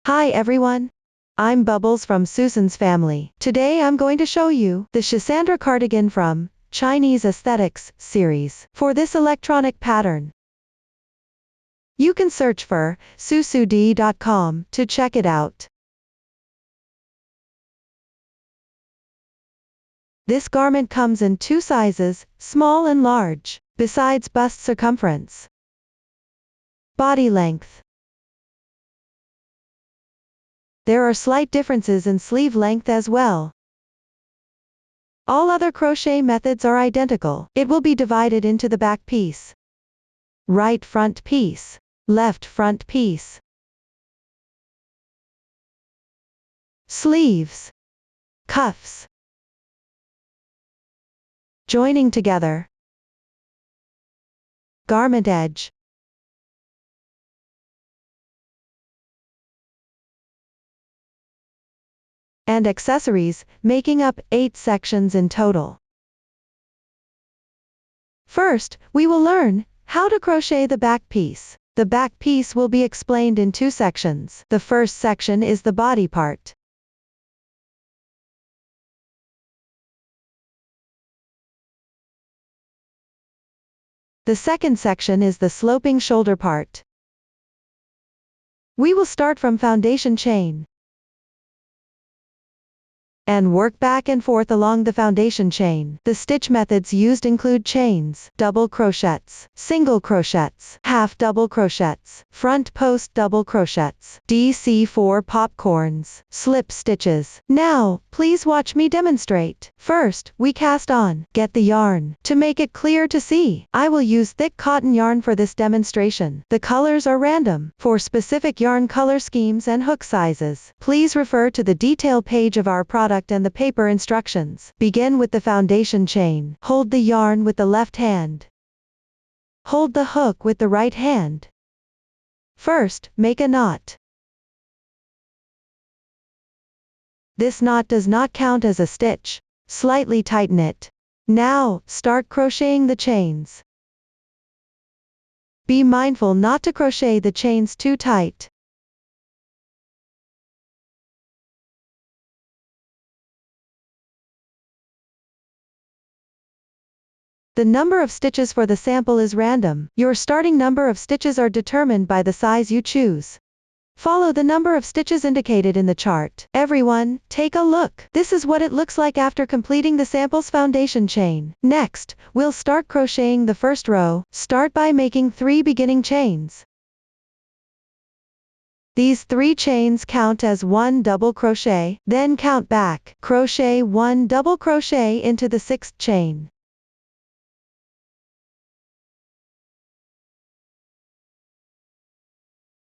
Hi everyone. I'm Bubbles from Susan's family. Today I'm going to show you the Schisandra cardigan from Chinese Aesthetics series. For this electronic pattern, you can search for susud.com to check it out. This garment comes in two sizes, small and large, besides bust circumference, body length. There are slight differences in sleeve length as well. All other crochet methods are identical. It will be divided into the back piece, right front piece, left front piece, sleeves, cuffs, joining together, garment edge, and accessories, making up 8 sections in total. First, we will learn how to crochet the back piece. The back piece will be explained in 2 sections. The first section is the body part. The second section is the sloping shoulder part. We will start from foundation chain and work back and forth along the foundation chain. The stitch methods used include chains, double crochets, single crochets, half double crochets, front post double crochets, DC4 popcorns, slip stitches. Now, please watch me demonstrate. First, we cast on. Get the yarn. To make it clear to see, I will use thick cotton yarn for this demonstration. The colors are random. For specific yarn color schemes and hook sizes, please refer to the detail page of our product and the paper instructions. Begin with the foundation chain. Hold the yarn with the left hand. Hold the hook with the right hand. First, make a knot. This knot does not count as a stitch. Slightly tighten it. Now, start crocheting the chains. Be mindful not to crochet the chains too tight. The number of stitches for the sample is random. Your starting number of stitches are determined by the size you choose. Follow the number of stitches indicated in the chart. Everyone, take a look. This is what it looks like after completing the sample's foundation chain. Next, we'll start crocheting the first row. Start by making 3 beginning chains. These 3 chains count as 1 double crochet, then count back. Crochet 1 double crochet into the 6th chain.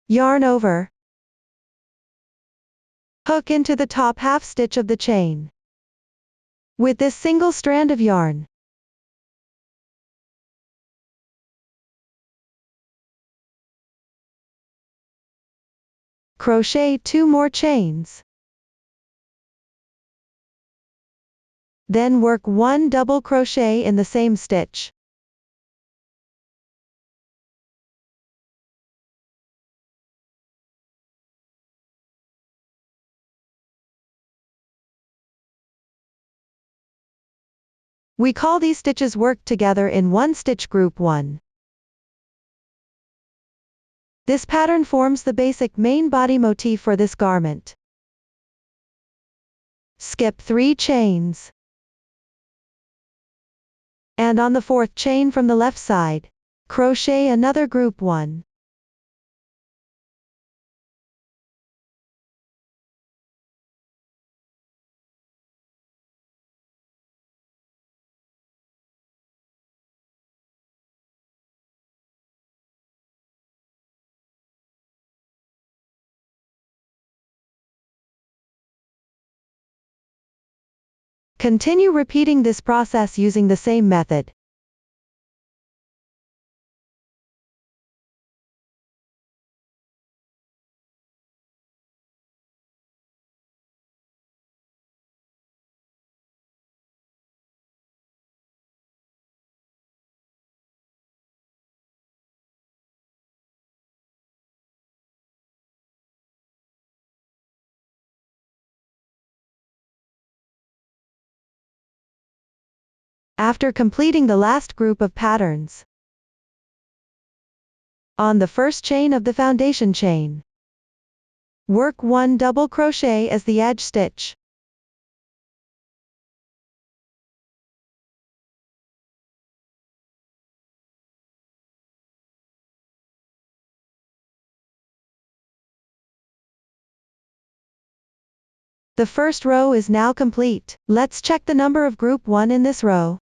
Yarn over. Hook into the top half stitch of the chain. With this single strand of yarn, crochet 2 more chains. Then work 1 double crochet in the same stitch. We call these stitches worked together in one stitch group 1. This pattern forms the basic main body motif for this garment. Skip 3 chains. And on the 4th chain from the left side, crochet another group 1. Continue repeating this process using the same method. After completing the last group of patterns, on the first chain of the foundation chain, work 1 double crochet as the edge stitch. The first row is now complete. Let's check the number of group 1 in this row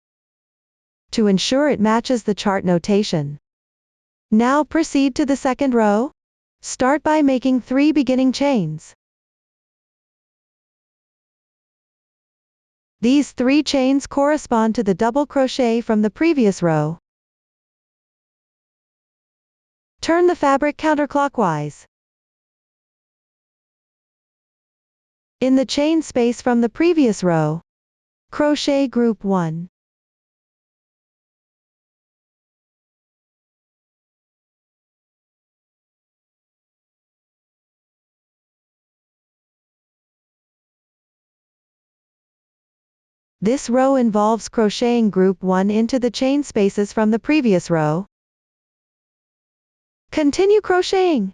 to ensure it matches the chart notation. Now proceed to the second row. Start by making 3 beginning chains. These 3 chains correspond to the double crochet from the previous row. Turn the fabric counterclockwise. In the chain space from the previous row, crochet group 1. This row involves crocheting group 1 into the chain spaces from the previous row. Continue crocheting.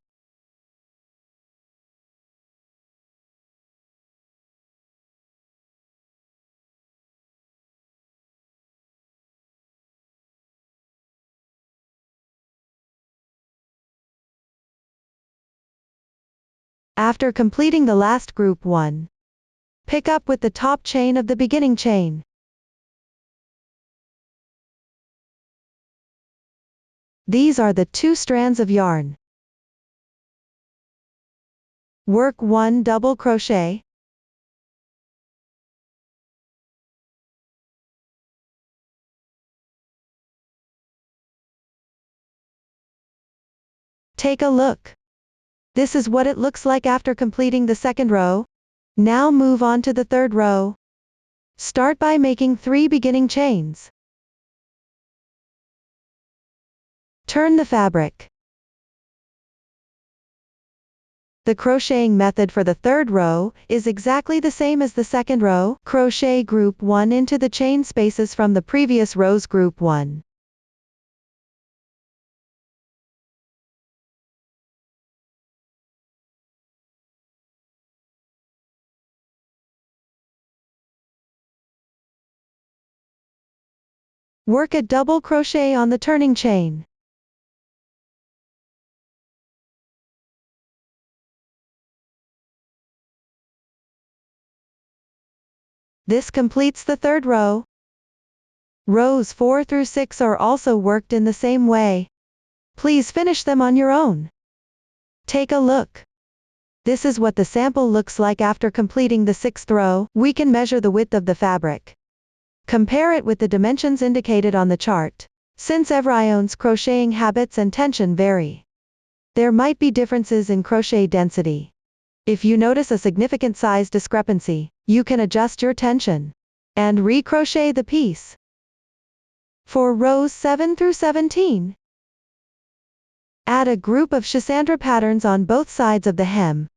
After completing the last group 1, pick up with the top chain of the beginning chain. These are the 2 strands of yarn. Work 1 double crochet. Take a look. This is what it looks like after completing the second row. Now move on to the third row. Start by making 3 beginning chains. Turn the fabric. The crocheting method for the third row is exactly the same as the second row. Crochet group 1 into the chain spaces from the previous row's group 1. Work a double crochet on the turning chain. This completes the third row. Rows 4 through 6 are also worked in the same way. Please finish them on your own. Take a look. This is what the sample looks like after completing the 6th row. We can measure the width of the fabric. Compare it with the dimensions indicated on the chart. Since everyone's crocheting habits and tension vary, there might be differences in crochet density. If you notice a significant size discrepancy, you can adjust your tension and recrochet the piece. For rows 7 through 17, add a group of Schisandra patterns on both sides of the hem.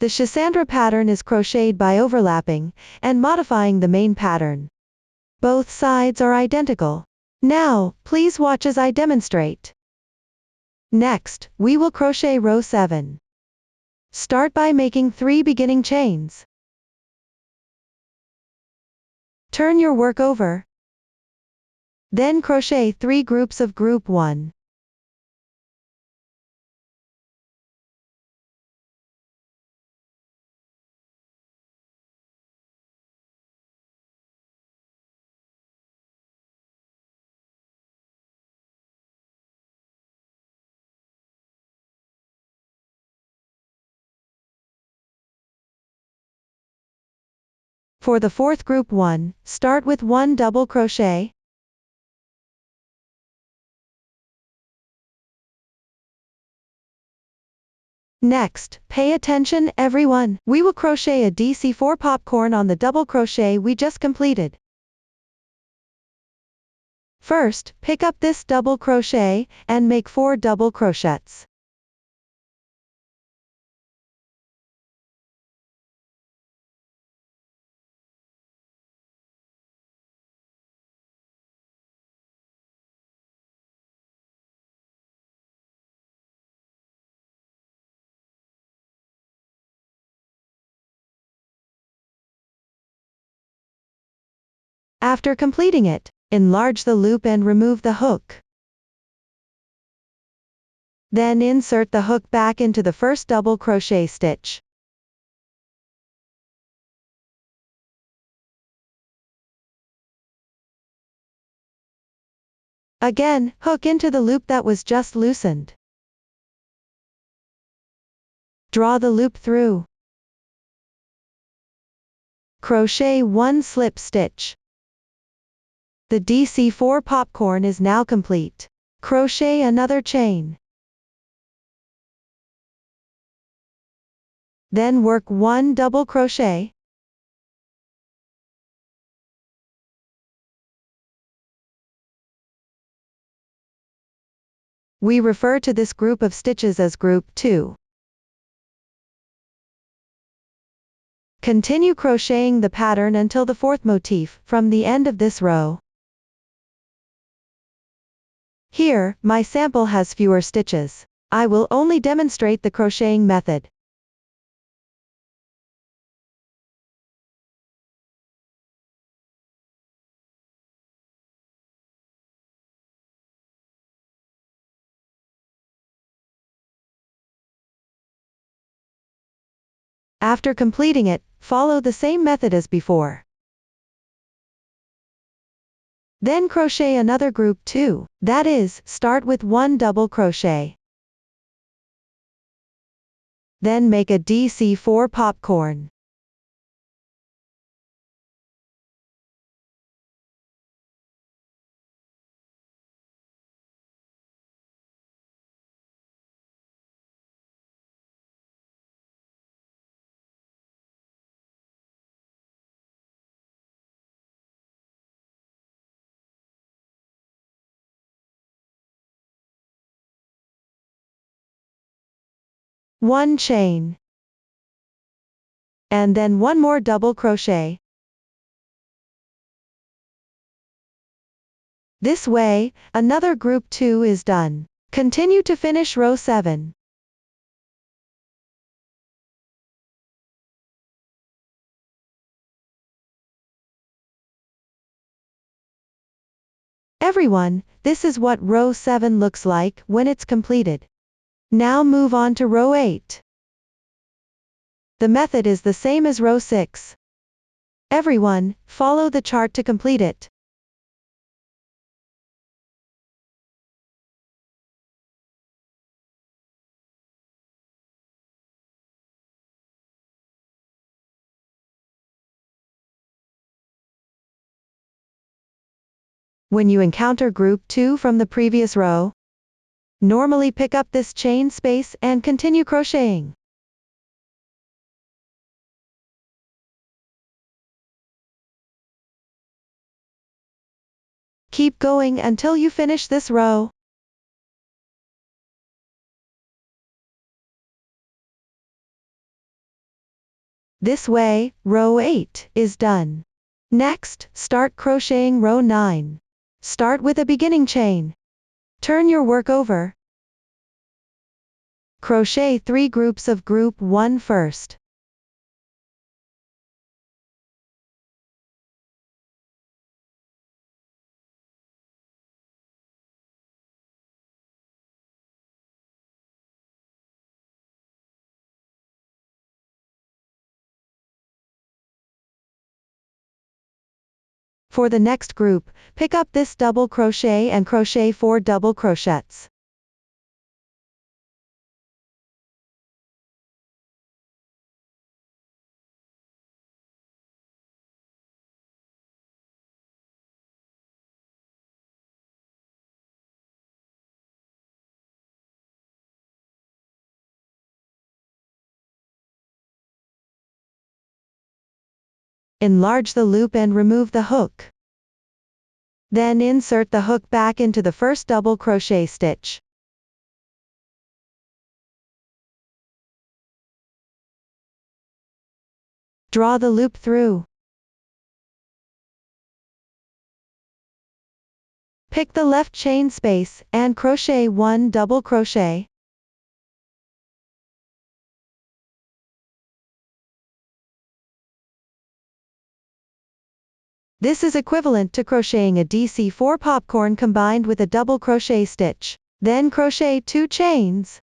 The Schisandra pattern is crocheted by overlapping and modifying the main pattern. Both sides are identical. Now, please watch as I demonstrate. Next, we will crochet row 7. Start by making 3 beginning chains. Turn your work over. Then crochet 3 groups of group 1. For the fourth group 1, start with 1 double crochet. Next, pay attention everyone. We will crochet a DC4 popcorn on the double crochet we just completed. First, pick up this double crochet and make 4 double crochets. After completing it, enlarge the loop and remove the hook. Then insert the hook back into the first double crochet stitch. Again, hook into the loop that was just loosened. Draw the loop through. Crochet 1 slip stitch. The DC4 popcorn is now complete. Crochet another chain. Then work 1 double crochet. We refer to this group of stitches as group 2. Continue crocheting the pattern until the 4th motif from the end of this row. Here, my sample has fewer stitches. I will only demonstrate the crocheting method. After completing it, follow the same method as before. Then crochet another group 2, that is, start with 1 double crochet. Then make a DC4 popcorn. One chain. And then 1 more double crochet. This way, another group 2 is done. Continue to finish row 7. Everyone, this is what row 7 looks like when it's completed. Now move on to row 8. The method is the same as row 6. Everyone, follow the chart to complete it. When you encounter group 2 from the previous row, normally pick up this chain space and continue crocheting. Keep going until you finish this row. This way, row 8 is done. Next, start crocheting row 9. Start with a beginning chain. Turn your work over. Crochet 3 groups of group 1 first. For the next group, pick up this double crochet and crochet 4 double crochets. Enlarge the loop and remove the hook. Then insert the hook back into the first double crochet stitch. Draw the loop through. Pick the left chain space and crochet 1 double crochet. This is equivalent to crocheting a DC4 popcorn combined with a double crochet stitch. Then crochet 2 chains,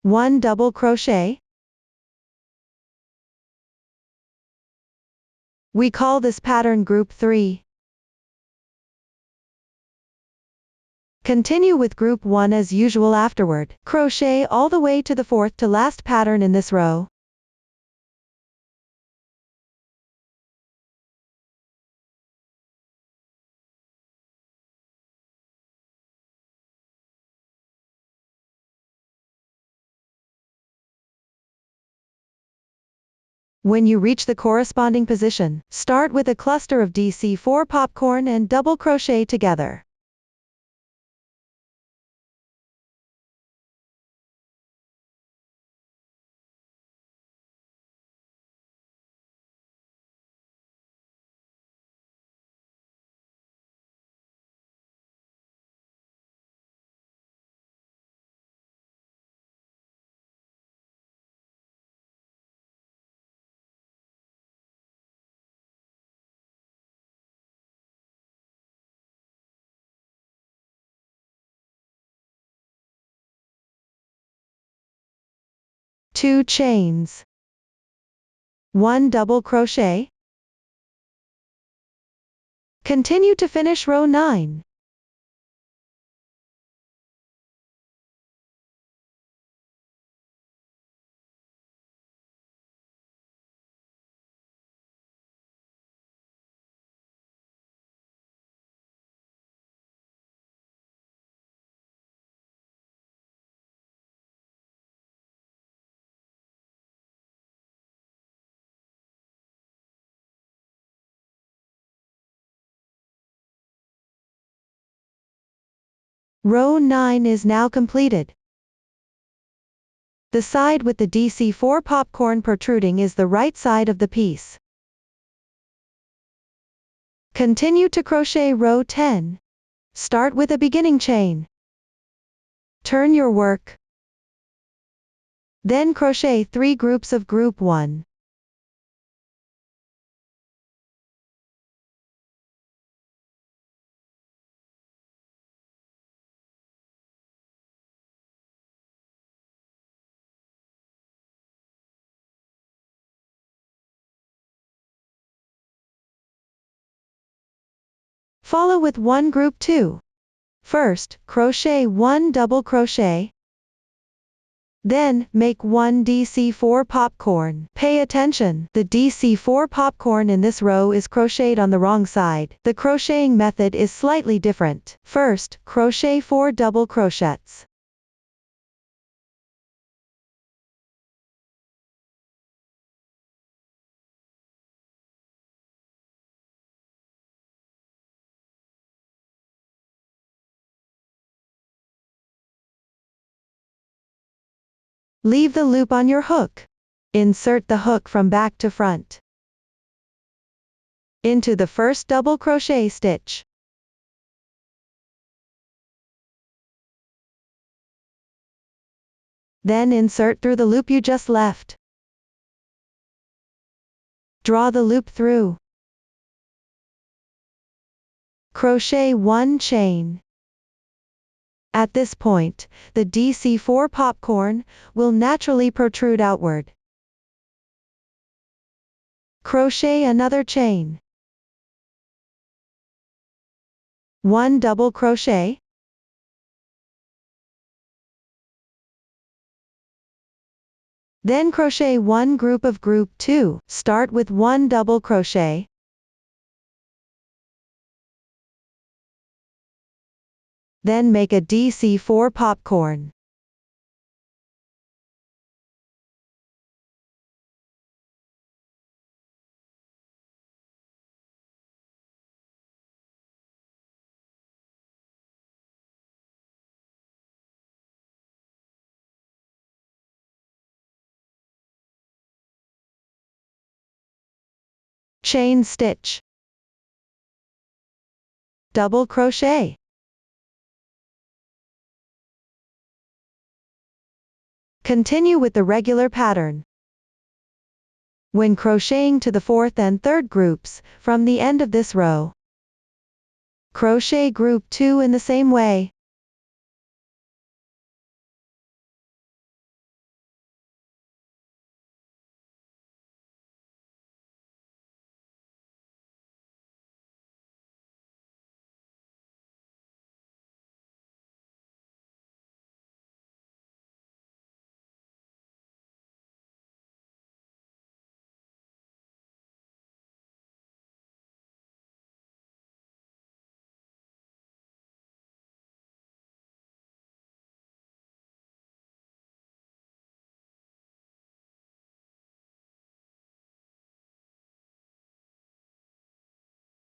1 double crochet. We call this pattern group 3. Continue with group 1 as usual afterward. Crochet all the way to the 4th to last pattern in this row. When you reach the corresponding position, start with a cluster of DC4 popcorn and double crochet together. Two chains, 1 double crochet. Continue to finish row 9. Row 9 is now completed. The side with the DC4 popcorn protruding is the right side of the piece. Continue to crochet row 10. Start with a beginning chain. Turn your work. Then crochet 3 groups of group 1. Follow with 1 group 2. First, crochet 1 double crochet. Then, make 1 DC4 popcorn. Pay attention, the DC4 popcorn in this row is crocheted on the wrong side. The crocheting method is slightly different. First, crochet 4 double crochets. Leave the loop on your hook. Insert the hook from back to front into the first double crochet stitch. Then insert through the loop you just left. Draw the loop through. Crochet 1 chain. At this point, the DC4 popcorn will naturally protrude outward. Crochet another chain. 1 double crochet. Then crochet 1 group of group 2. Start with 1 double crochet. Then make a DC4 popcorn. Chain stitch. Double crochet. Continue with the regular pattern. When crocheting to the fourth and third groups, from the end of this row, crochet group 2 in the same way.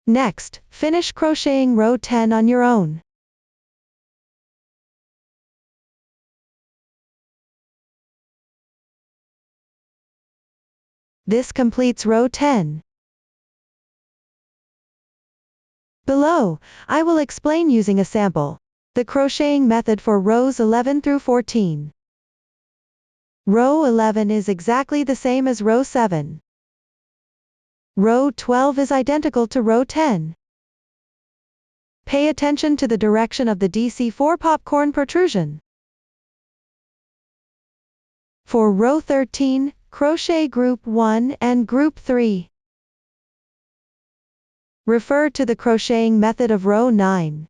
Next, finish crocheting row 10 on your own. This completes row 10. Below, I will explain using a sample the crocheting method for rows 11 through 14. Row 11 is exactly the same as row 7. Row 12 is identical to row 10. Pay attention to the direction of the DC4 popcorn protrusion. For row 13, crochet group 1 and group 3. Refer to the crocheting method of row 9.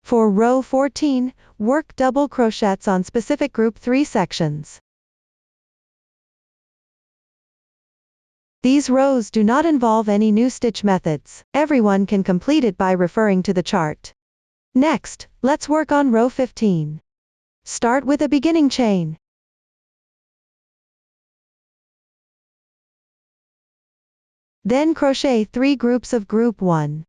For row 14, work double crochets on specific group 3 sections. These rows do not involve any new stitch methods. Everyone can complete it by referring to the chart. Next, let's work on row 15. Start with a beginning chain. Then crochet 3 groups of group 1.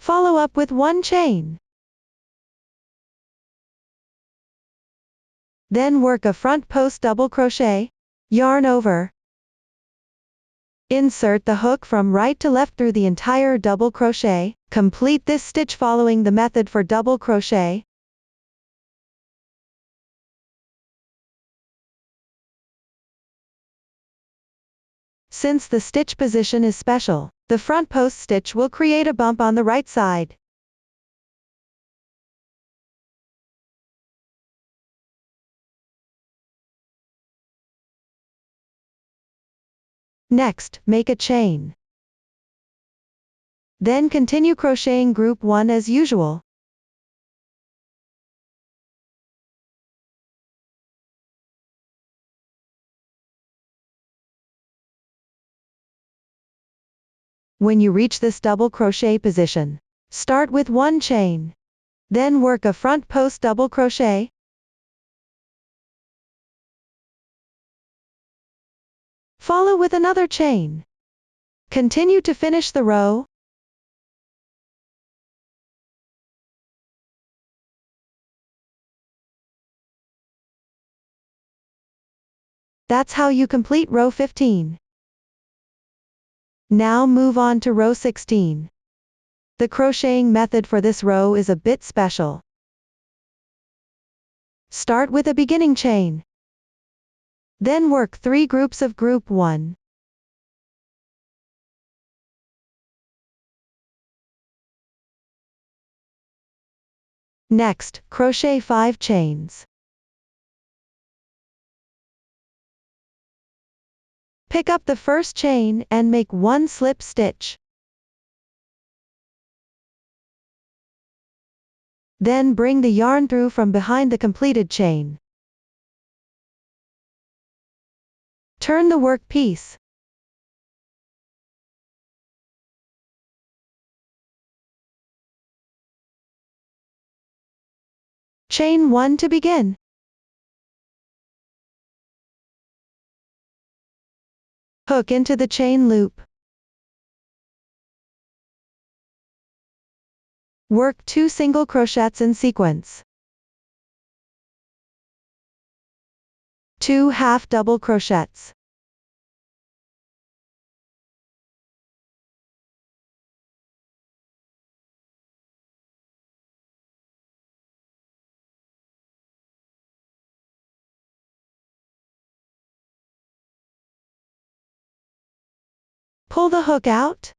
Follow up with 1 chain. Then work a front post double crochet, yarn over. Insert the hook from right to left through the entire double crochet. Complete this stitch following the method for double crochet. Since the stitch position is special, the front post stitch will create a bump on the right side. Next, make a chain. Then continue crocheting group 1 as usual. When you reach this double crochet position, start with 1 chain. Then work a front post double crochet. Follow with another chain. Continue to finish the row. That's how you complete row 15. Now move on to row 16. The crocheting method for this row is a bit special. Start with a beginning chain. Then work 3 groups of group 1. Next, crochet 5 chains. Pick up the first chain and make 1 slip stitch. Then bring the yarn through from behind the completed chain. Turn the work piece. Chain 1 to begin. Hook into the chain loop. Work 2 single crochets in sequence. 2 half double crochets. Pull the hook out.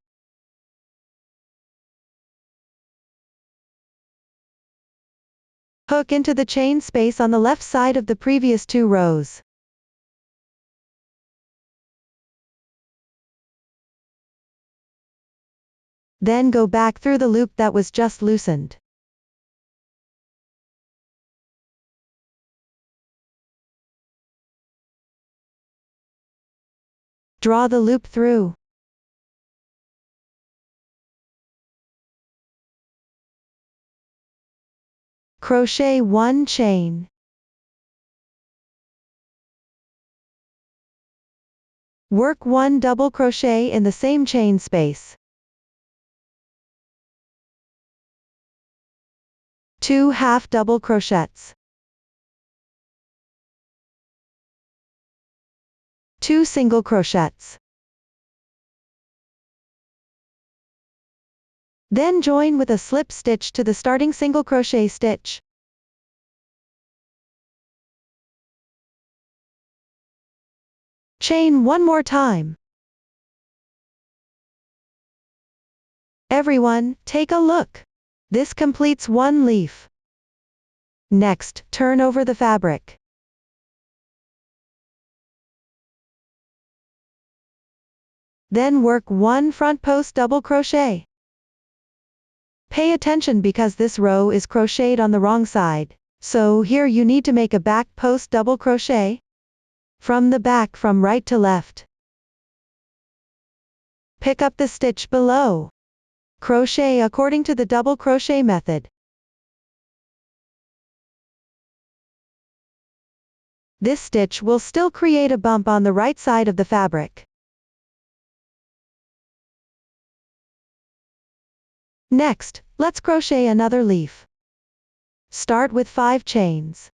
Hook into the chain space on the left side of the previous 2 rows. Then go back through the loop that was just loosened. Draw the loop through. Crochet 1 chain. Work 1 double crochet in the same chain space. 2 half double crochets. 2 single crochets. Then join with a slip stitch to the starting single crochet stitch. Chain 1 more time. Everyone, take a look. This completes 1 leaf. Next, turn over the fabric. Then work 1 front post double crochet. Pay attention because this row is crocheted on the wrong side. So here you need to make a back post double crochet. From the back from right to left. Pick up the stitch below. Crochet according to the double crochet method. This stitch will still create a bump on the right side of the fabric. Next, let's crochet another leaf. Start with 5 chains.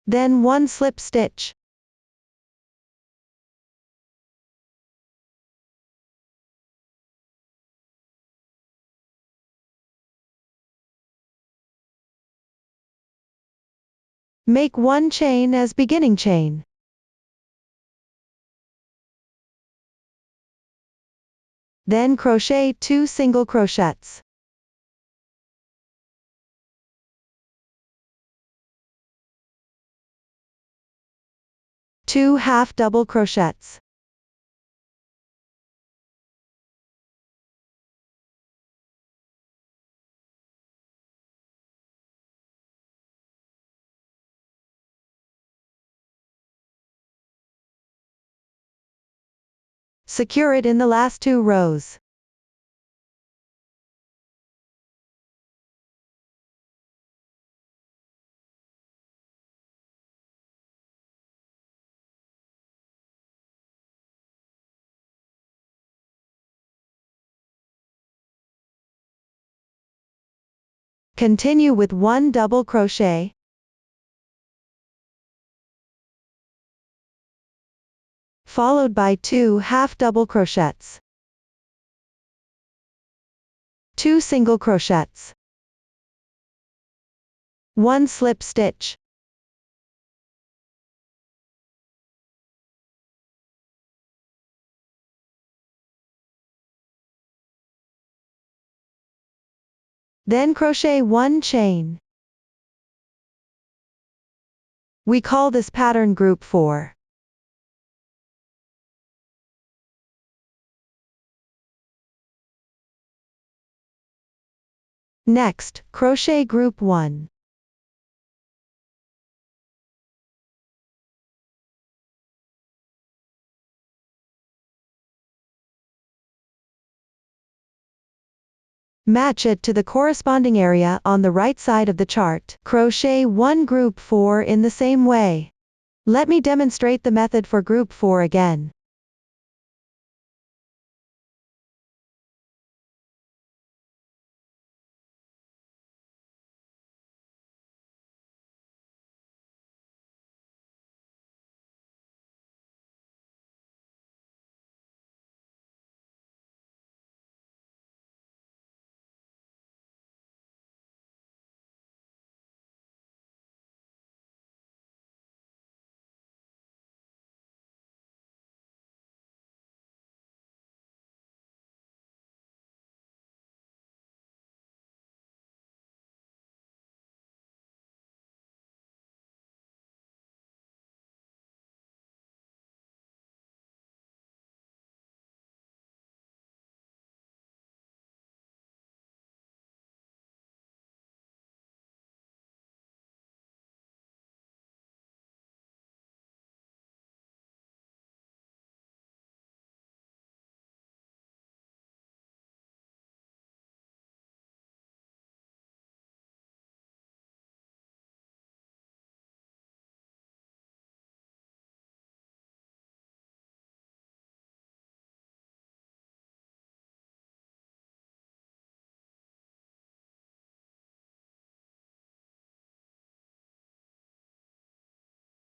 Then 1 slip stitch. Make 1 chain as beginning chain. Then crochet 2 single crochets. Two half double crochets. Secure it in the last 2 rows. Continue with 1 double crochet. Followed by 2 half double crochets. 2 single crochets. 1 slip stitch. Then crochet 1 chain. We call this pattern group 4. Next, crochet group 1. Match it to the corresponding area on the right side of the chart. Crochet 1 group 4 in the same way. Let me demonstrate the method for group 4 again.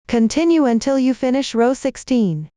Continue until you finish row 16.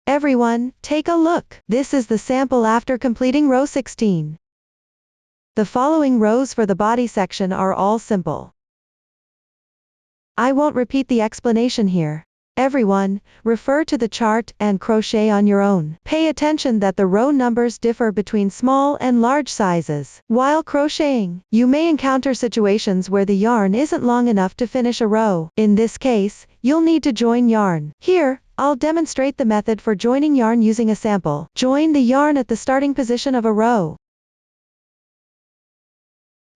Everyone, take a look. This is the sample after completing row 16. The following rows for the body section are all simple. I won't repeat the explanation here. Everyone, refer to the chart and crochet on your own. Pay attention that the row numbers differ between small and large sizes. While crocheting, you may encounter situations where the yarn isn't long enough to finish a row. In this case, you'll need to join yarn. Here, I'll demonstrate the method for joining yarn using a sample. Join the yarn at the starting position of a row.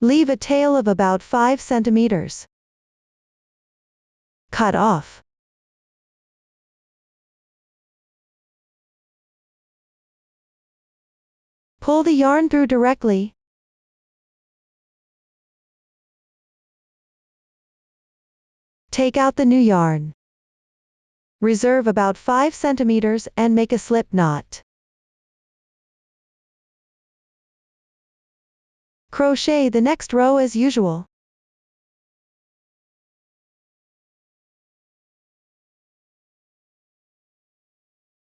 Leave a tail of about 5 centimeters. Cut off. Pull the yarn through directly. Take out the new yarn. Reserve about 5 centimeters and make a slip knot. Crochet the next row as usual.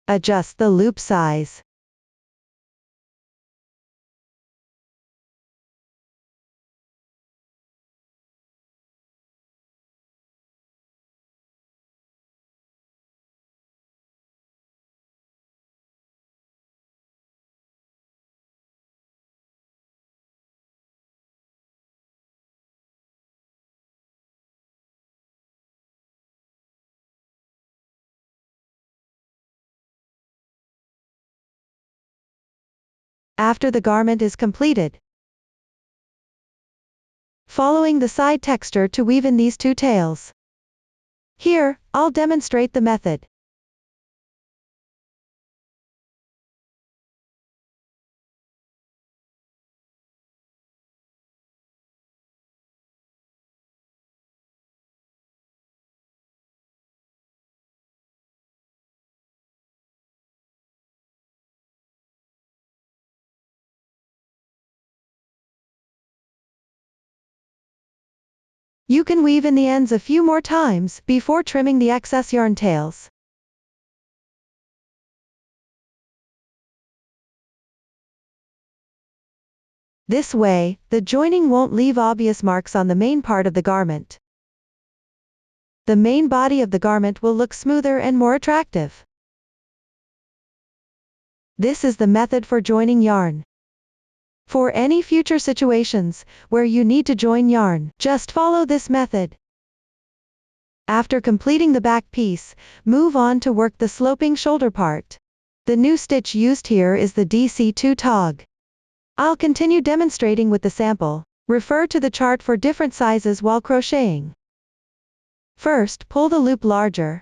Adjust the loop size. After the garment is completed, following the side texture to weave in these two tails. Here, I'll demonstrate the method. You can weave in the ends a few more times before trimming the excess yarn tails. This way, the joining won't leave obvious marks on the main part of the garment. The main body of the garment will look smoother and more attractive. This is the method for joining yarn. For any future situations where you need to join yarn, just follow this method. After completing the back piece, move on to work the sloping shoulder part. The new stitch used here is the DC2 tog. I'll continue demonstrating with the sample. Refer to the chart for different sizes while crocheting. First, pull the loop larger.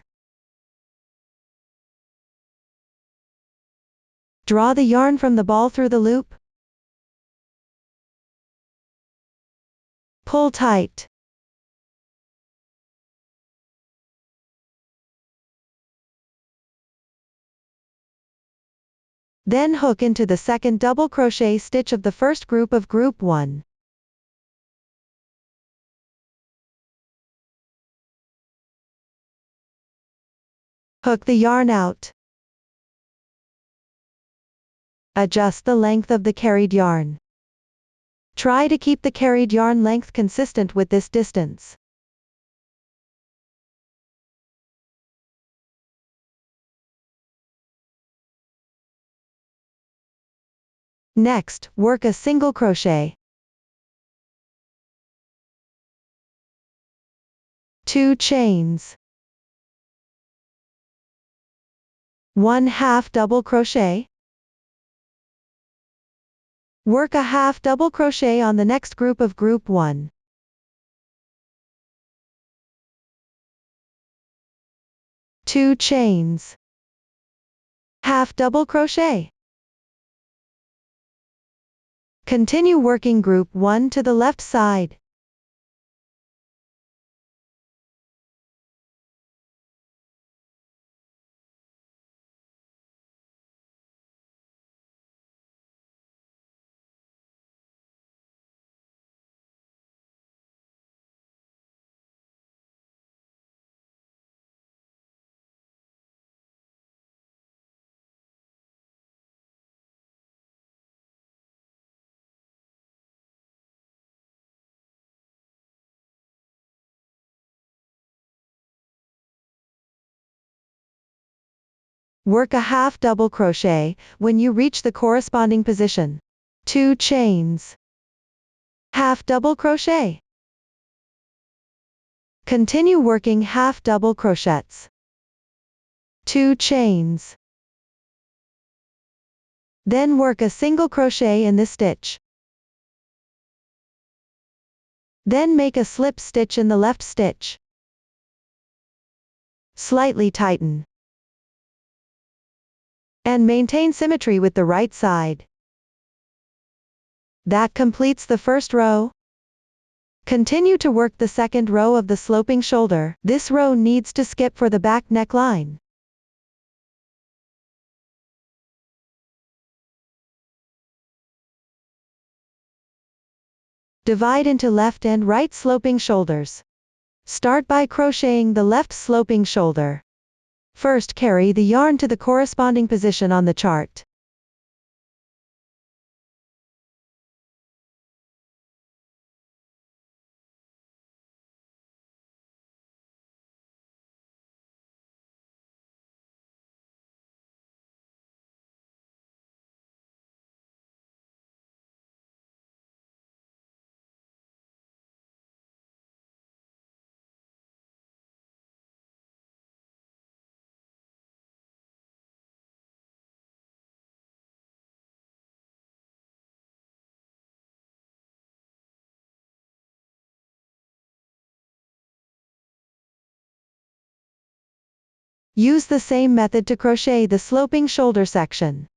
Draw the yarn from the ball through the loop. Pull tight. Then hook into the second double crochet stitch of the first group of group 1. Hook the yarn out. Adjust the length of the carried yarn. Try to keep the carried yarn length consistent with this distance. Next, work a single crochet. 2 chains. 1/2 double crochet. Work a half double crochet on the next group of group 1. Two chains. Half double crochet. Continue working group 1 to the left side. Work a half double crochet when you reach the corresponding position. Two chains. Half double crochet. Continue working half double crochets. Two chains. Then work a single crochet in this stitch. Then make a slip stitch in the left stitch. Slightly tighten. And maintain symmetry with the right side. That completes the first row. Continue to work the second row of the sloping shoulder. This row needs to skip for the back neckline. Divide into left and right sloping shoulders. Start by crocheting the left sloping shoulder. First, carry the yarn to the corresponding position on the chart. Use the same method to crochet the sloping shoulder section.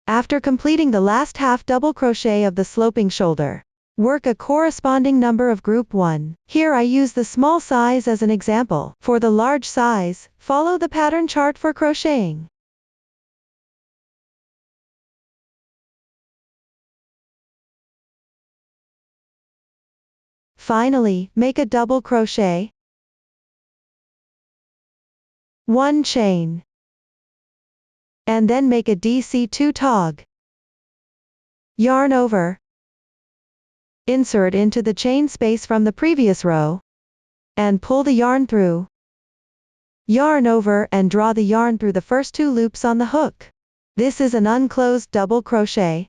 After completing the last half double crochet of the sloping shoulder, work a corresponding number of group 1. Here I use the small size as an example. For the large size, follow the pattern chart for crocheting. Finally, make a double crochet. 1 chain. And then make a DC2 tog. Yarn over. Insert into the chain space from the previous row. And pull the yarn through. Yarn over and draw the yarn through the first 2 loops on the hook. This is an unclosed double crochet.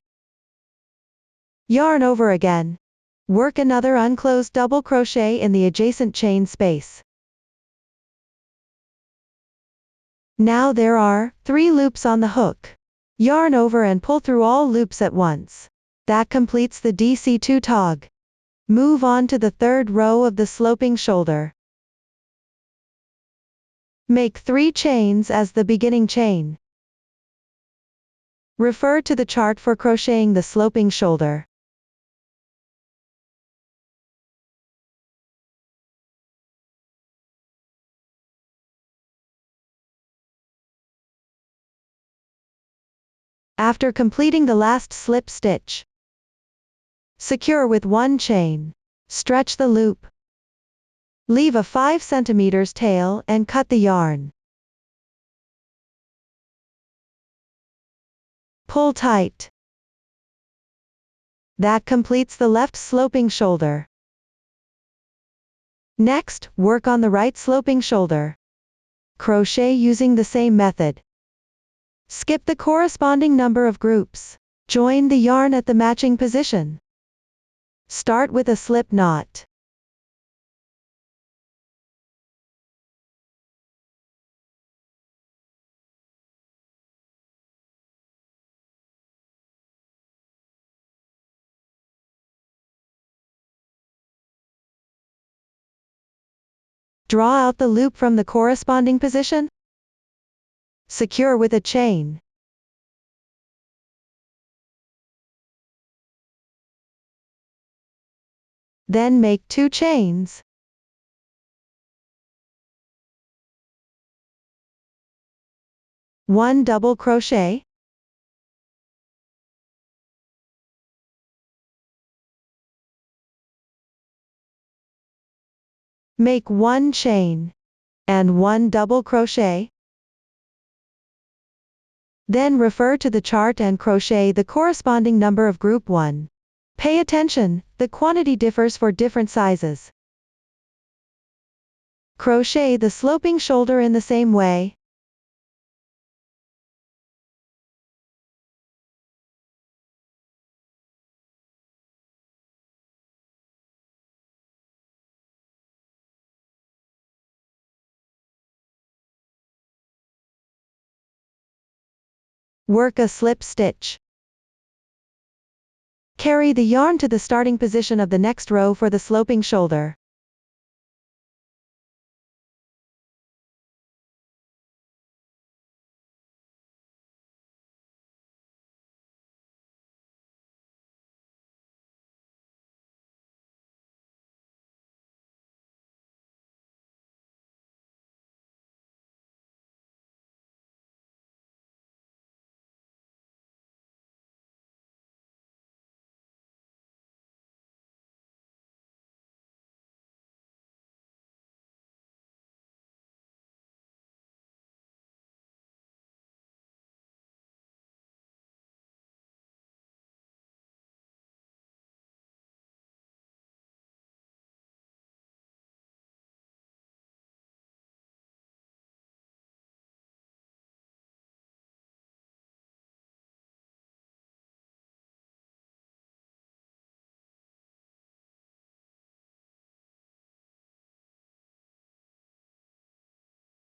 Yarn over again. Work another unclosed double crochet in the adjacent chain space. Now there are 3 loops on the hook. Yarn over and pull through all loops at once. That completes the DC2 tog. Move on to the third row of the sloping shoulder. Make 3 chains as the beginning chain. Refer to the chart for crocheting the sloping shoulder. After completing the last slip stitch, secure with 1 chain. Stretch the loop. Leave a 5 cm tail and cut the yarn. Pull tight. That completes the left sloping shoulder. Next, work on the right sloping shoulder. Crochet using the same method. Skip the corresponding number of groups. Join the yarn at the matching position. Start with a slip knot. Draw out the loop from the corresponding position. Secure with a chain. Then make 2 chains. One double crochet. Make 1 chain. And 1 double crochet. Then refer to the chart and crochet the corresponding number of group 1. Pay attention, the quantity differs for different sizes. Crochet the sloping shoulder in the same way. Work a slip stitch. Carry the yarn to the starting position of the next row for the sloping shoulder.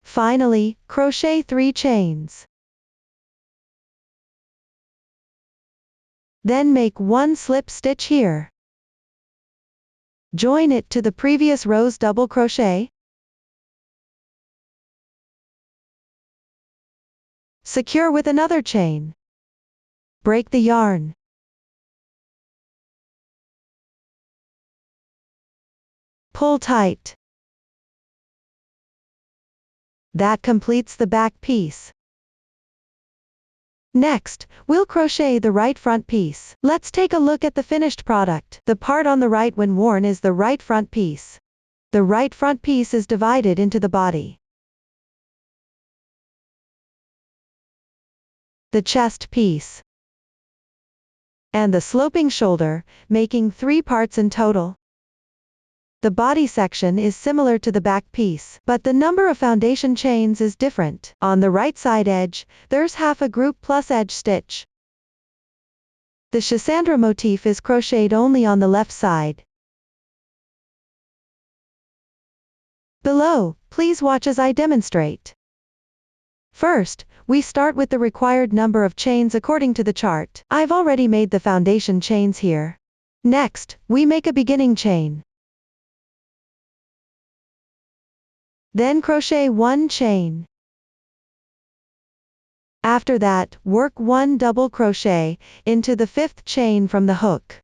Finally, crochet 3 chains. Then make 1 slip stitch here. Join it to the previous row's double crochet. Secure with another chain. Break the yarn. Pull tight. That completes the back piece. Next, we'll crochet the right front piece. Let's take a look at the finished product. The part on the right when worn is the right front piece. The right front piece is divided into the body, the chest piece, and the sloping shoulder, making 3 parts in total. The body section is similar to the back piece, but the number of foundation chains is different. On the right side edge, there's half a group plus edge stitch. The Schisandra motif is crocheted only on the left side. Below, please watch as I demonstrate. First, we start with the required number of chains according to the chart. I've already made the foundation chains here. Next, we make a beginning chain. Then crochet 1 chain. After that, work 1 double crochet into the 5th chain from the hook.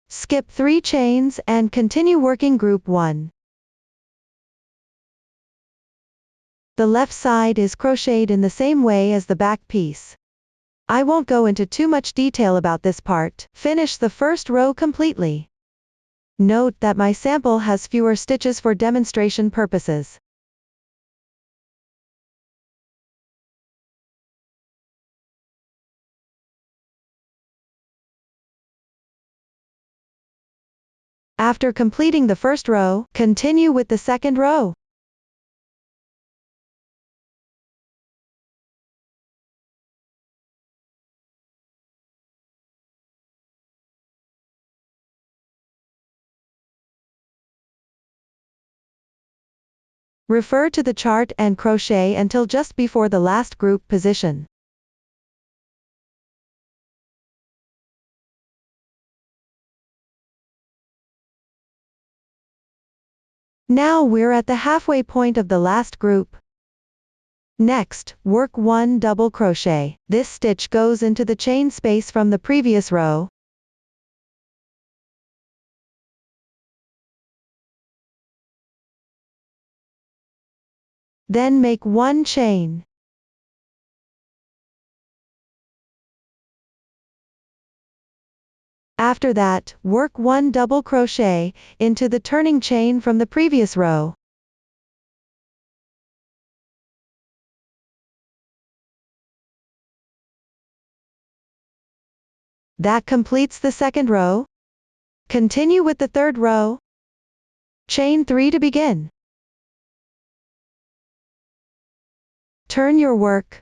Skip 3 chains and continue working group 1. The left side is crocheted in the same way as the back piece. I won't go into too much detail about this part. Finish the first row completely. Note that my sample has fewer stitches for demonstration purposes. After completing the first row, continue with the second row. Refer to the chart and crochet until just before the last group position. Now we're at the halfway point of the last group. Next, work 1 double crochet. This stitch goes into the chain space from the previous row. Then make 1 chain. After that, work 1 double crochet into the turning chain from the previous row. That completes the second row. Continue with the third row. Chain 3 to begin. Turn your work.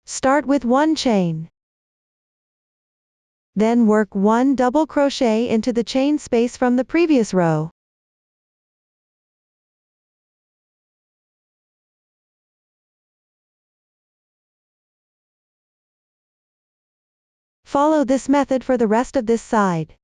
Start with 1 chain. Then work 1 double crochet into the chain space from the previous row. Follow this method for the rest of this side.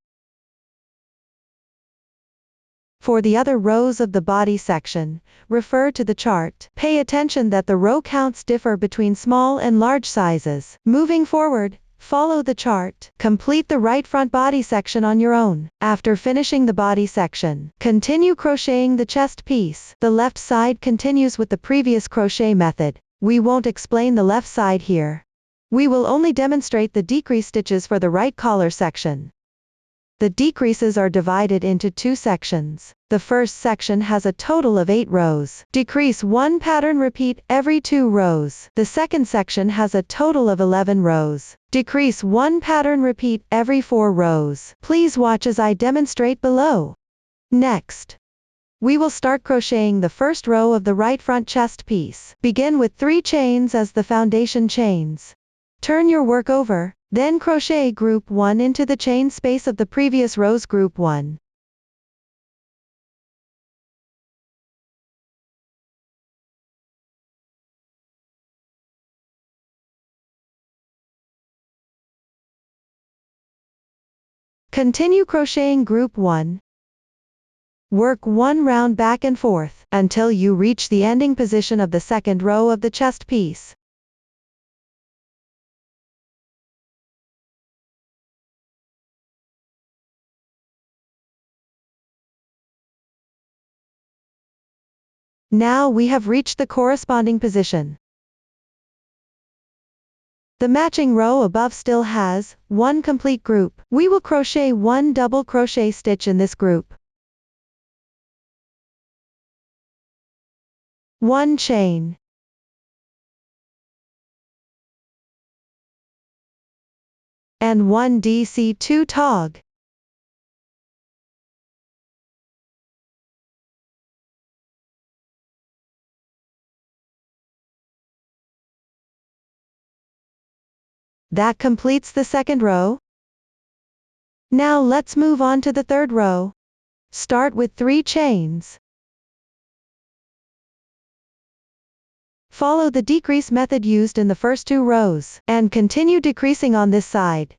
For the other rows of the body section, refer to the chart. Pay attention that the row counts differ between small and large sizes. Moving forward, follow the chart. Complete the right front body section on your own. After finishing the body section, continue crocheting the chest piece. The left side continues with the previous crochet method. We won't explain the left side here. We will only demonstrate the decrease stitches for the right collar section. The decreases are divided into 2 sections. The first section has a total of 8 rows. Decrease 1 pattern, repeat every 2 rows. The second section has a total of 11 rows. Decrease 1 pattern, repeat every 4 rows. Please watch as I demonstrate below. Next, we will start crocheting the first row of the right front chest piece. Begin with 3 chains as the foundation chains. Turn your work over, then crochet group 1 into the chain space of the previous row's group 1. Continue crocheting group 1. Work 1 round back and forth until you reach the ending position of the second row of the chest piece. Now we have reached the corresponding position. The matching row above still has 1 complete group. We will crochet 1 double crochet stitch in this group. 1 chain. And 1 DC2 tog. That completes the second row. Now let's move on to the third row. Start with 3 chains. Follow the decrease method used in the first 2 rows, and continue decreasing on this side.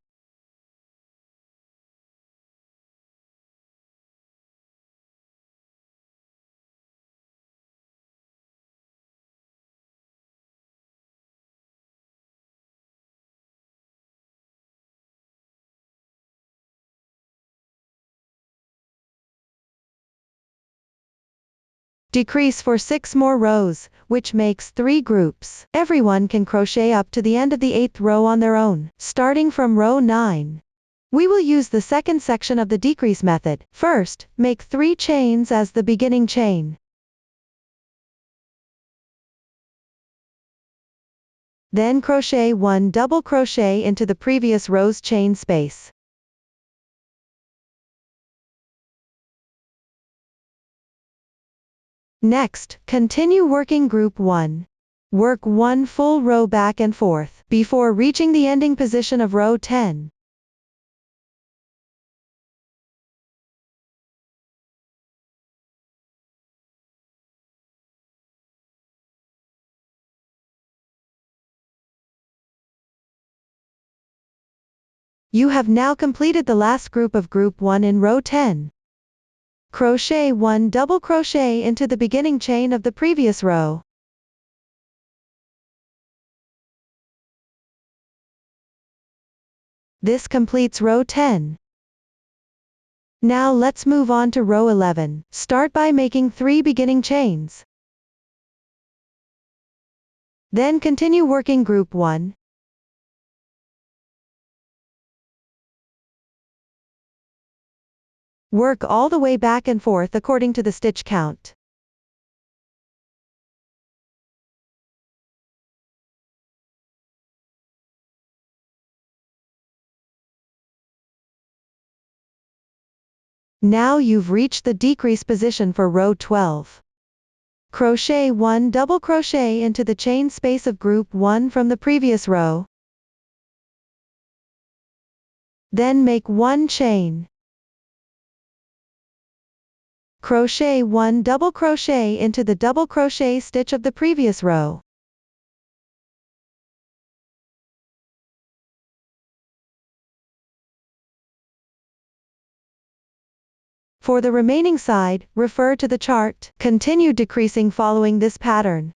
Decrease for 6 more rows, which makes 3 groups. Everyone can crochet up to the end of the 8th row on their own, starting from row 9. We will use the second section of the decrease method. First, make 3 chains as the beginning chain. Then crochet 1 double crochet into the previous row's chain space. Next, continue working group 1. Work 1 full row back and forth, before reaching the ending position of row 10. You have now completed the last group of group 1 in row 10. Crochet 1 double crochet into the beginning chain of the previous row. This completes row 10. Now let's move on to row 11. Start by making 3 beginning chains. Then continue working group 1. Work all the way back and forth according to the stitch count. Now you've reached the decrease position for row 12. Crochet 1 double crochet into the chain space of group 1 from the previous row. Then make 1 chain. Crochet 1 double crochet into the double crochet stitch of the previous row. For the remaining side, refer to the chart. Continue decreasing following this pattern.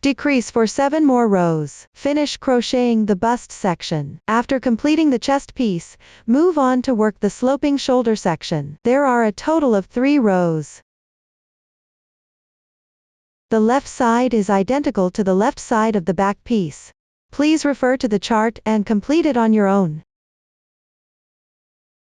Decrease for 7 more rows. Finish crocheting the bust section. After completing the chest piece, move on to work the sloping shoulder section. There are a total of 3 rows. The left side is identical to the left side of the back piece. Please refer to the chart and complete it on your own.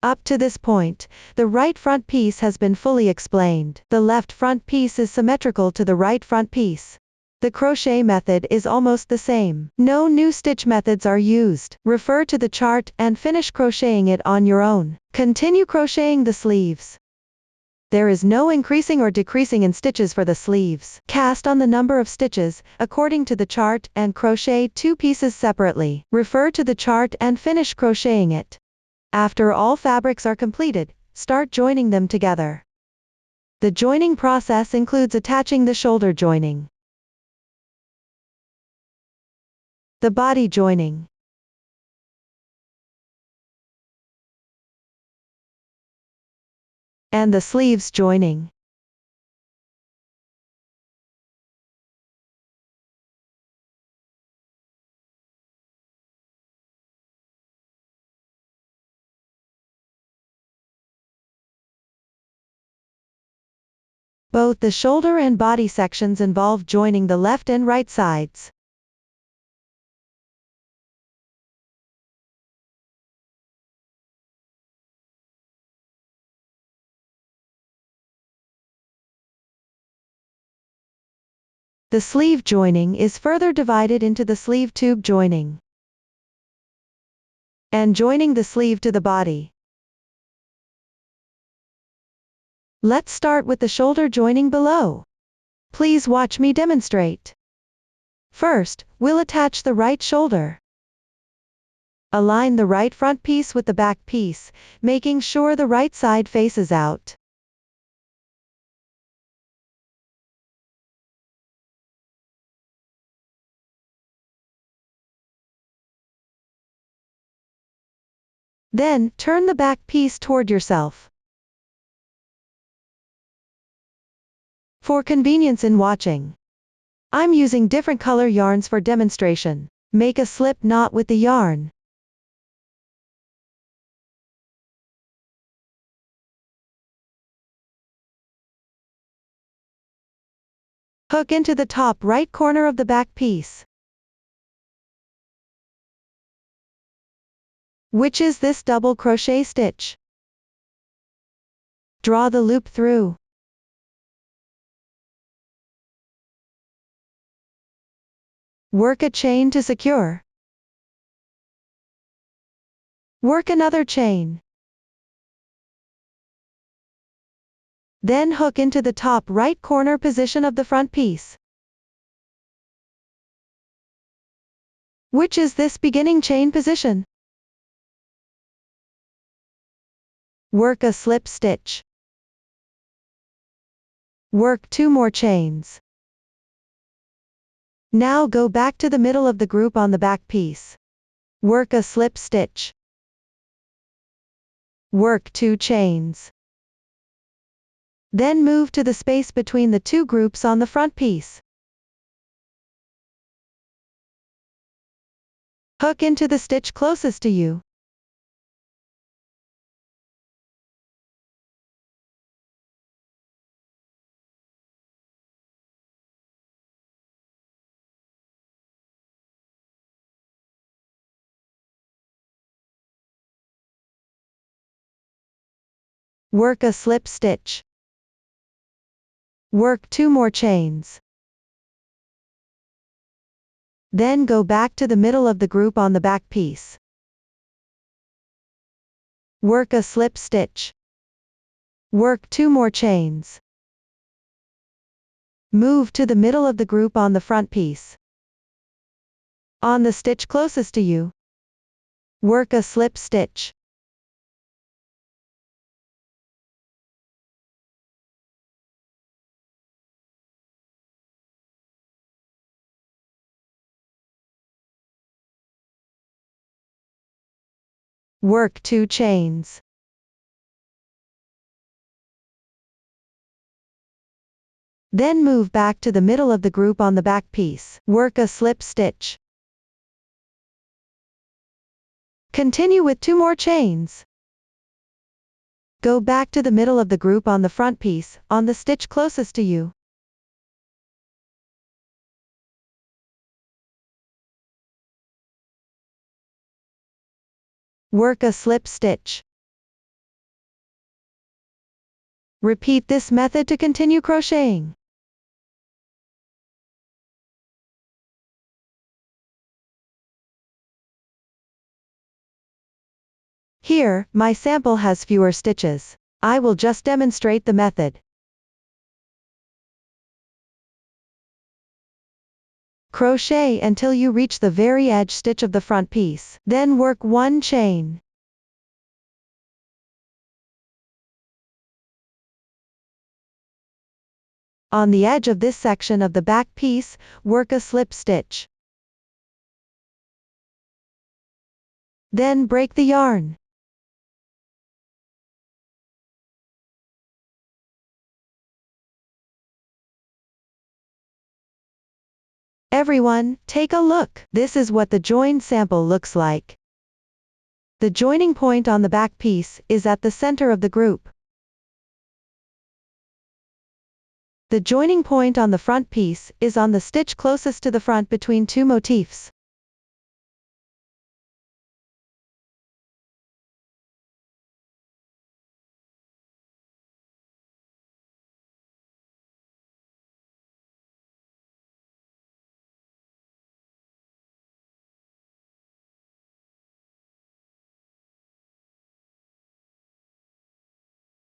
Up to this point, the right front piece has been fully explained. The left front piece is symmetrical to the right front piece. The crochet method is almost the same. No new stitch methods are used. Refer to the chart and finish crocheting it on your own. Continue crocheting the sleeves. There is no increasing or decreasing in stitches for the sleeves. Cast on the number of stitches, according to the chart, and crochet 2 pieces separately. Refer to the chart and finish crocheting it. After all fabrics are completed, start joining them together. The joining process includes attaching the shoulder joining, the body joining, and the sleeves joining. Both the shoulder and body sections involve joining the left and right sides. The sleeve joining is further divided into the sleeve tube joining and joining the sleeve to the body. Let's start with the shoulder joining below. Please watch me demonstrate. First, we'll attach the right shoulder. Align the right front piece with the back piece, making sure the right side faces out. Then, turn the back piece toward yourself. For convenience in watching, I'm using different color yarns for demonstration. Make a slip knot with the yarn. Hook into the top right corner of the back piece, which is this double crochet stitch. Draw the loop through. Work a chain to secure. Work another chain. Then hook into the top right corner position of the front piece. Which is this beginning chain position? Work a slip stitch. Work 2 more chains. Now go back to the middle of the group on the back piece. Work a slip stitch. Work 2 chains. Then move to the space between the 2 groups on the front piece. Hook into the stitch closest to you. Work a slip stitch. Work 2 more chains. Then go back to the middle of the group on the back piece. Work a slip stitch. Work 2 more chains. Move to the middle of the group on the front piece. On the stitch closest to you, work a slip stitch. Work 2 chains. Then move back to the middle of the group on the back piece. Work a slip stitch. Continue with 2 more chains. Go back to the middle of the group on the front piece, on the stitch closest to you. Work a slip stitch. Repeat this method to continue crocheting. Here, my sample has fewer stitches. I will just demonstrate the method. Crochet until you reach the very edge stitch of the front piece. Then work 1 chain. On the edge of this section of the back piece, work a slip stitch. Then break the yarn. Everyone, take a look. This is what the joined sample looks like. The joining point on the back piece is at the center of the group. The joining point on the front piece is on the stitch closest to the front between 2 motifs.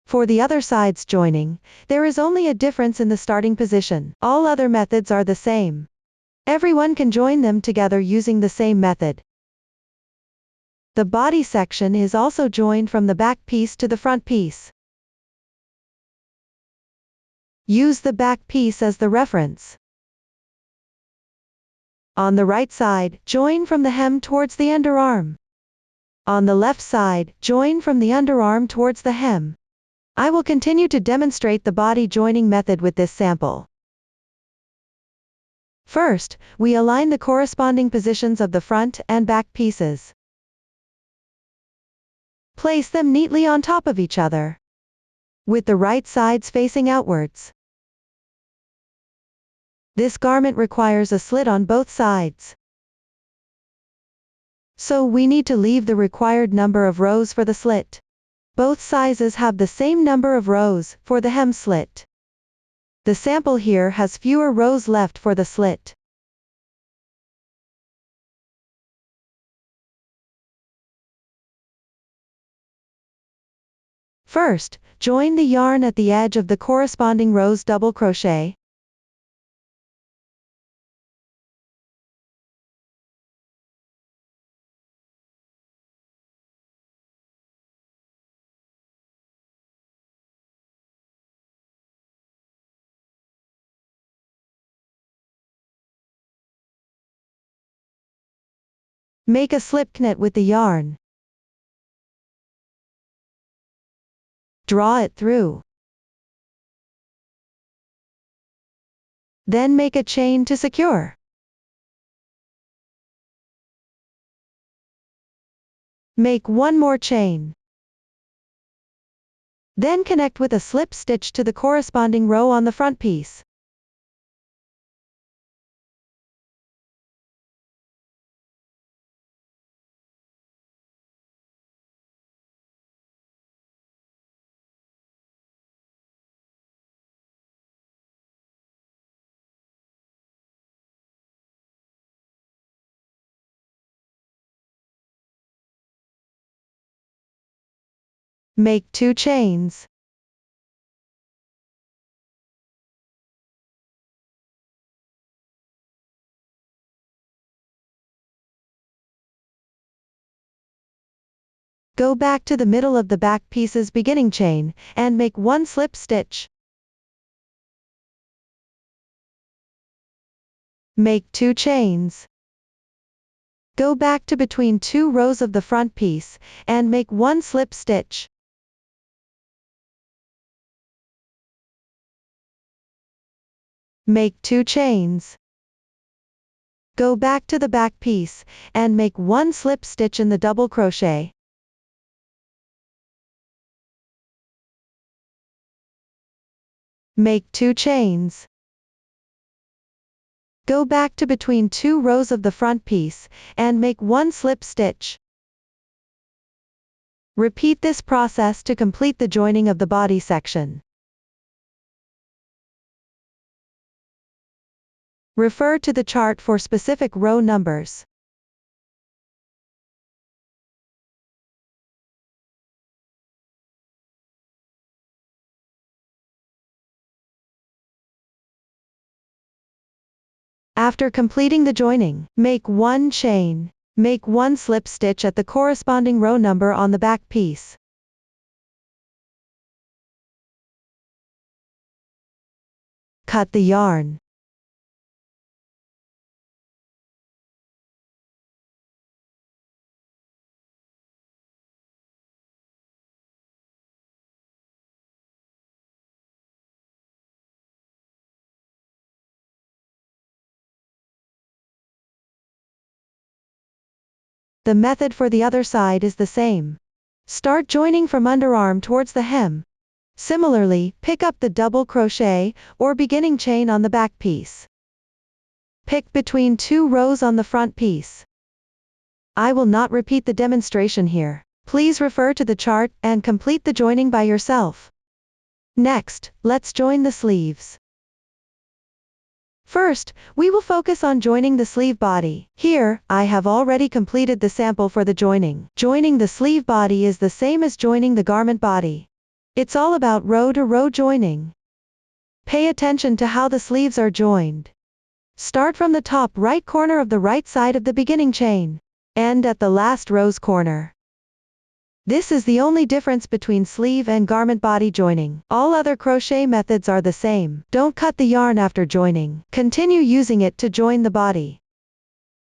For the other side's joining, there is only a difference in the starting position. All other methods are the same. Everyone can join them together using the same method. The body section is also joined from the back piece to the front piece. Use the back piece as the reference. On the right side, join from the hem towards the underarm. On the left side, join from the underarm towards the hem. I will continue to demonstrate the body joining method with this sample. First, we align the corresponding positions of the front and back pieces. Place them neatly on top of each other, with the right sides facing outwards. This garment requires a slit on both sides, so we need to leave the required number of rows for the slit. Both sizes have the same number of rows for the hem slit. The sample here has fewer rows left for the slit. First, join the yarn at the edge of the corresponding row's double crochet. Make a slip knit with the yarn. Draw it through. Then make a chain to secure. Make one more chain. Then connect with a slip stitch to the corresponding row on the front piece. Make 2 chains. Go back to the middle of the back piece's beginning chain, and make 1 slip stitch. Make 2 chains. Go back to between 2 rows of the front piece, and make 1 slip stitch. Make 2 chains. Go back to the back piece, and make 1 slip stitch in the double crochet. Make 2 chains. Go back to between 2 rows of the front piece, and make 1 slip stitch. Repeat this process to complete the joining of the body section. Refer to the chart for specific row numbers. After completing the joining, make 1 chain. Make 1 slip stitch at the corresponding row number on the back piece. Cut the yarn. The method for the other side is the same. Start joining from underarm towards the hem. Similarly, pick up the double crochet, or beginning chain on the back piece. Pick between 2 rows on the front piece. I will not repeat the demonstration here. Please refer to the chart, and complete the joining by yourself. Next, let's join the sleeves. First, we will focus on joining the sleeve body. Here, I have already completed the sample for the joining. Joining the sleeve body is the same as joining the garment body. It's all about row to row joining. Pay attention to how the sleeves are joined. Start from the top right corner of the right side of the beginning chain. End at the last row's corner. This is the only difference between sleeve and garment body joining. All other crochet methods are the same. Don't cut the yarn after joining. Continue using it to join the body.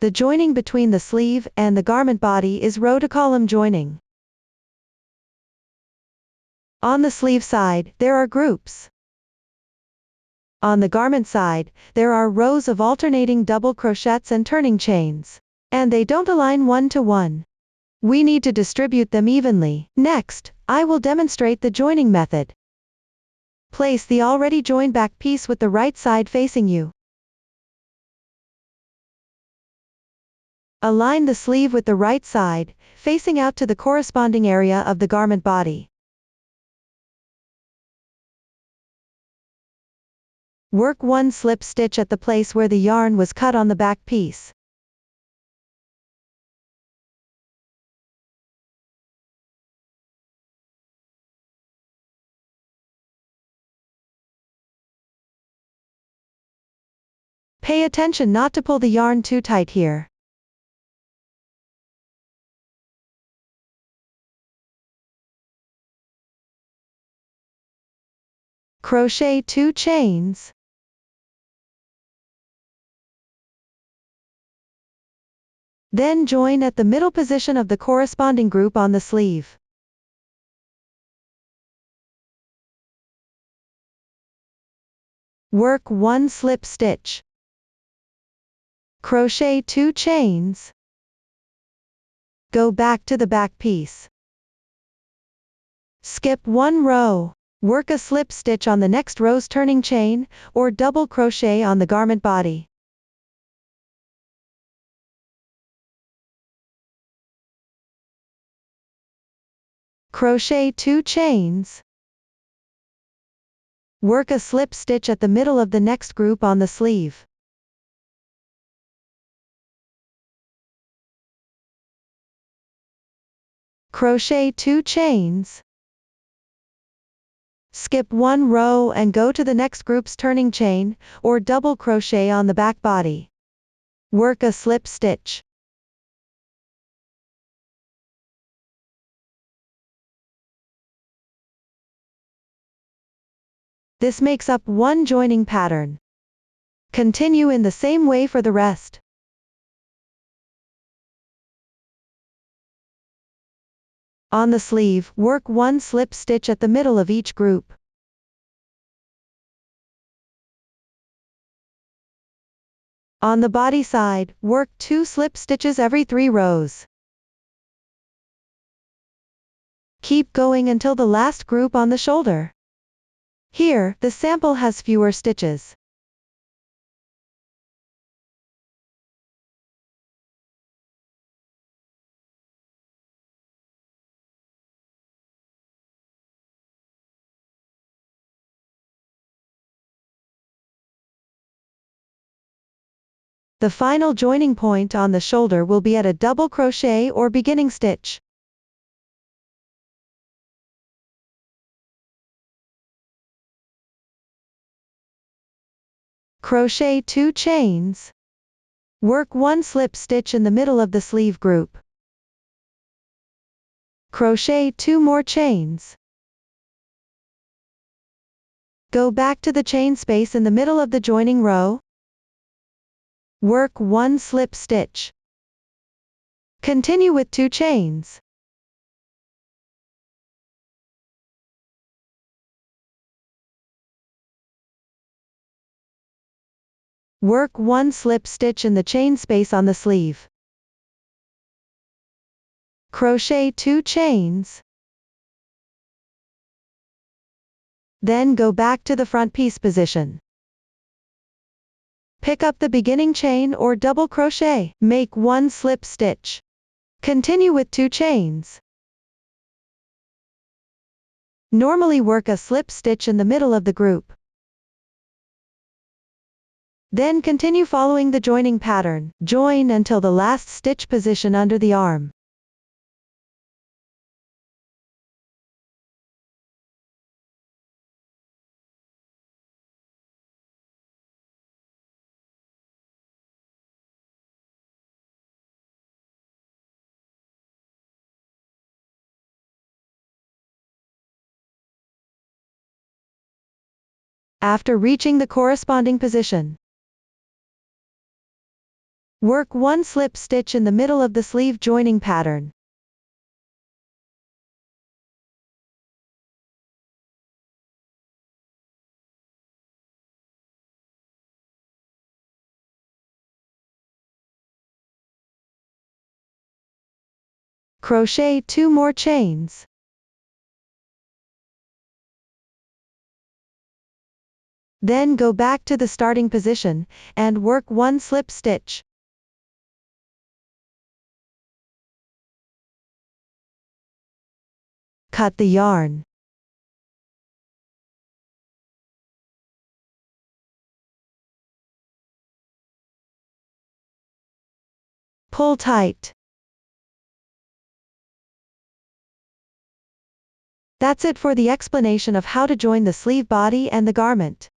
The joining between the sleeve and the garment body is row to column joining. On the sleeve side, there are groups. On the garment side, there are rows of alternating double crochets and turning chains. And they don't align 1 to 1. We need to distribute them evenly. Next, I will demonstrate the joining method. Place the already joined back piece with the right side facing you. Align the sleeve with the right side, facing out to the corresponding area of the garment body. Work 1 slip stitch at the place where the yarn was cut on the back piece. Pay attention not to pull the yarn too tight here. Crochet 2 chains. Then join at the middle position of the corresponding group on the sleeve. Work 1 slip stitch. Crochet 2 chains. Go back to the back piece. Skip 1 row. Work a slip stitch on the next row's turning chain, or double crochet on the garment body. Crochet 2 chains. Work a slip stitch at the middle of the next group on the sleeve. Crochet 2 chains. Skip 1 row and go to the next group's turning chain, or double crochet on the back body. Work a slip stitch. This makes up one joining pattern. Continue in the same way for the rest. On the sleeve, work 1 slip stitch at the middle of each group. On the body side, work 2 slip stitches every 3 rows. Keep going until the last group on the shoulder. Here, the sample has fewer stitches. The final joining point on the shoulder will be at a double crochet or beginning stitch. Crochet 2 chains. Work 1 slip stitch in the middle of the sleeve group. Crochet 2 more chains. Go back to the chain space in the middle of the joining row. Work 1 slip stitch. Continue with 2 chains. Work 1 slip stitch in the chain space on the sleeve. Crochet 2 chains. Then go back to the front piece position. Pick up the beginning chain or double crochet. Make 1 slip stitch. Continue with 2 chains. Normally work a slip stitch in the middle of the group. Then continue following the joining pattern. Join until the last stitch position under the arm. After reaching the corresponding position, work 1 slip stitch in the middle of the sleeve joining pattern. Crochet 2 more chains. Then go back to the starting position, and work 1 slip stitch. Cut the yarn. Pull tight. That's it for the explanation of how to join the sleeve body and the garment.